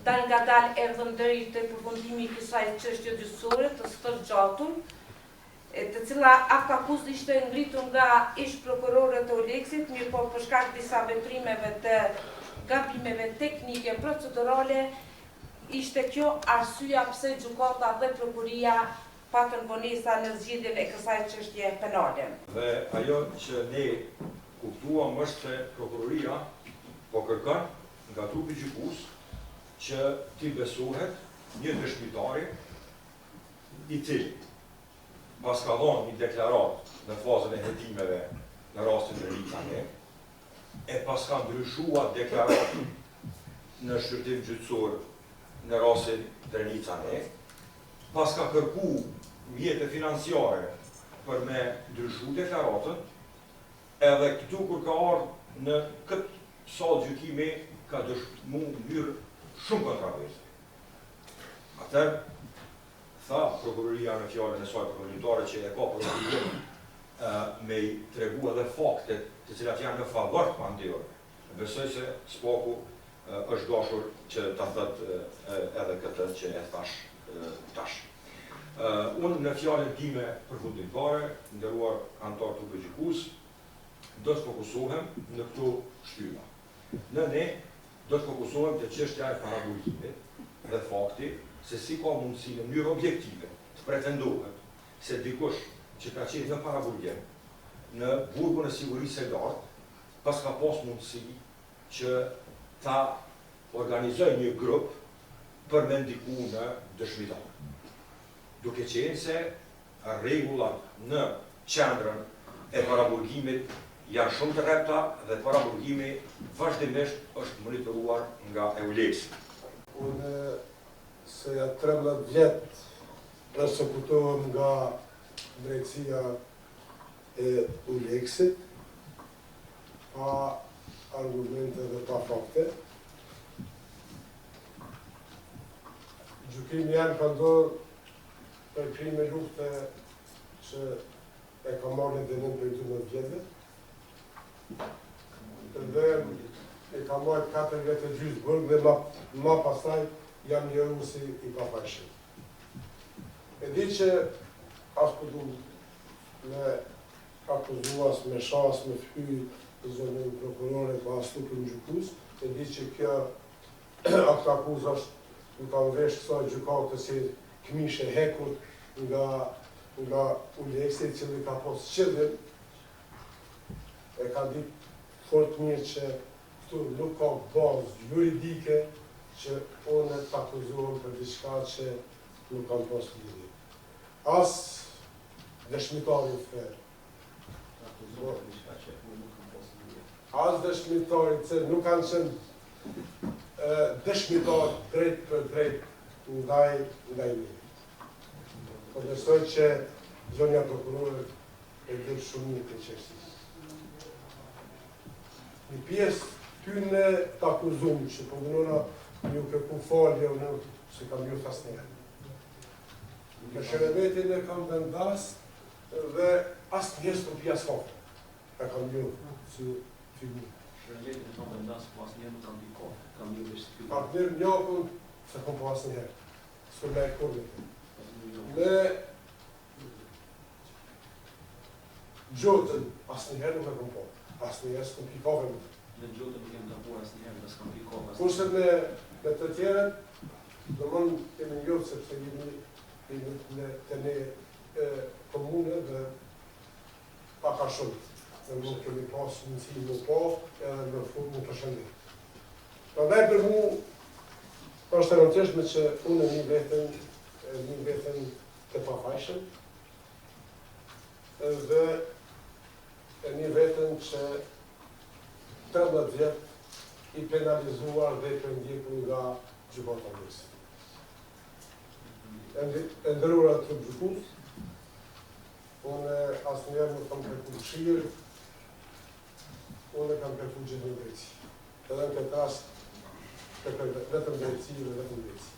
dal nga dal erdhëm deri te përfundimi i kësaj çështje gjyqësore të stërgjatur, të cila aktakuz ishte ngritur nga ish prokurorët e Oleksit, mirëpo për shkak disa veprimeve të gabimeve teknike procedurale, ishte kjo arsyeja pse gjykata dhe prokuria patën vonesa në zgjidhjen e kësaj çështje penale. Dhe ajo që ne kuptuam është se prokuroria po kërkon nga trupi gjykues që t'i besohet një dëshmitari i cili pas ka dhënë një deklarat në fazën e hetimeve në rastin e Ritane, e pas ka ndryshuar deklarat në shqyrtim gjyqësor në rastin e Ritane, pas ka kërku mjete financiare për me ndryshu deklaratën, edhe këtu kur ka ardhur në këtë sallë gjykimi ka dëshmu mënyrë shumë kontroverse. Atër, tha prokuroria në fjalën e saj përkundëritare që e ka përkundërim me i tregu edhe faktet të cilat janë në favor të Mandeorëve. Besoj se Spaku është dashur që ta thotë edhe këtë që e thash tash. Unë në fjalën time përfundimtare, nderuar anëtar të gjykues, do të fokusohem në këto shtylla. Në ne do të fokusohem te çështja e paraburgimit dhe fakti se si ka mundësi në mënyrë objektive të pretendohet se dikush që ka qenë në paraburgim në burgun e sigurisë së lartë pas ka pas mundësi që ta organizoj një grup për me ndiku në dëshmitar. Duke qenë se rregullat në qendrën e paraburgimit janë shumë të rrepta dhe paraburgimi vazhdimisht është monitoruar nga Euleksi. Unë se ja 13 vjet persekutohem nga drejtësia e Uleksit, pa argumente dhe pa fakte. Gjykimi janë ka ndodhur për krime lufte që e ka marrë dënim për 12 vjetëve, dhe e ka marrë 4 vjetë gjysmë burg dhe ma pastaj jam njërën si i pafajshëm. E di që as përdu me akuzuas, me shas, me fhy zonën prokurore, pa as tupën gjykues, e di që kjo akt akuz është në kanë vesh kësa gjykatë si këmishe hekur nga Uleksi, që ka posë qëllim, e ka ditë fort mirë që këtu nuk ka bazë juridike që unë të akuzohem për diçka që nuk kanë pas lidhje. As dëshmitarin fer. As dëshmitarin që nuk kanë qenë dëshmitar drejt për drejt ndaj një. Po besoj që zonja prokurore e dhe shumë një të qështis. Një pjesë tyne të akuzum që po mënona ju kërku falje o në se kam ju thas njerë. Në Sherebetin e kam vendas dhe asë njës të pjas fakte. E kam ju si figur. Sherebetin e kam vendas, po asë njerë nuk kam diko. Kam ju vështë figur. Partner njakun se kom po asë njerë. Së me e kurdit. Me gjotën asë njerë nuk e kom po. Asë njerë s'kom pikove më. Në gjotën nuk jem të por asë njerë dhe s'kam pikove. Kurse me të tjeret, do mënë kemi njohë sepse jemi të ne komune dhe paka shumë. Dhe nuk kemi pas mundësi më po, edhe në fund më të shëndet. Prandaj për mu, është e rëndësishme që unë një veten të pafajshëm, dhe një veten që 13 vjetë i penalizuar dhe i pëndjekur nga gjykata Uleksit. E ndërruar të gjykues, unë asë njerë nuk kam kërku shirë, unë kam kërku gjithë në drejtësi. Edhe në këtë rast, vetëm drejtësi dhe vetëm drejtësi.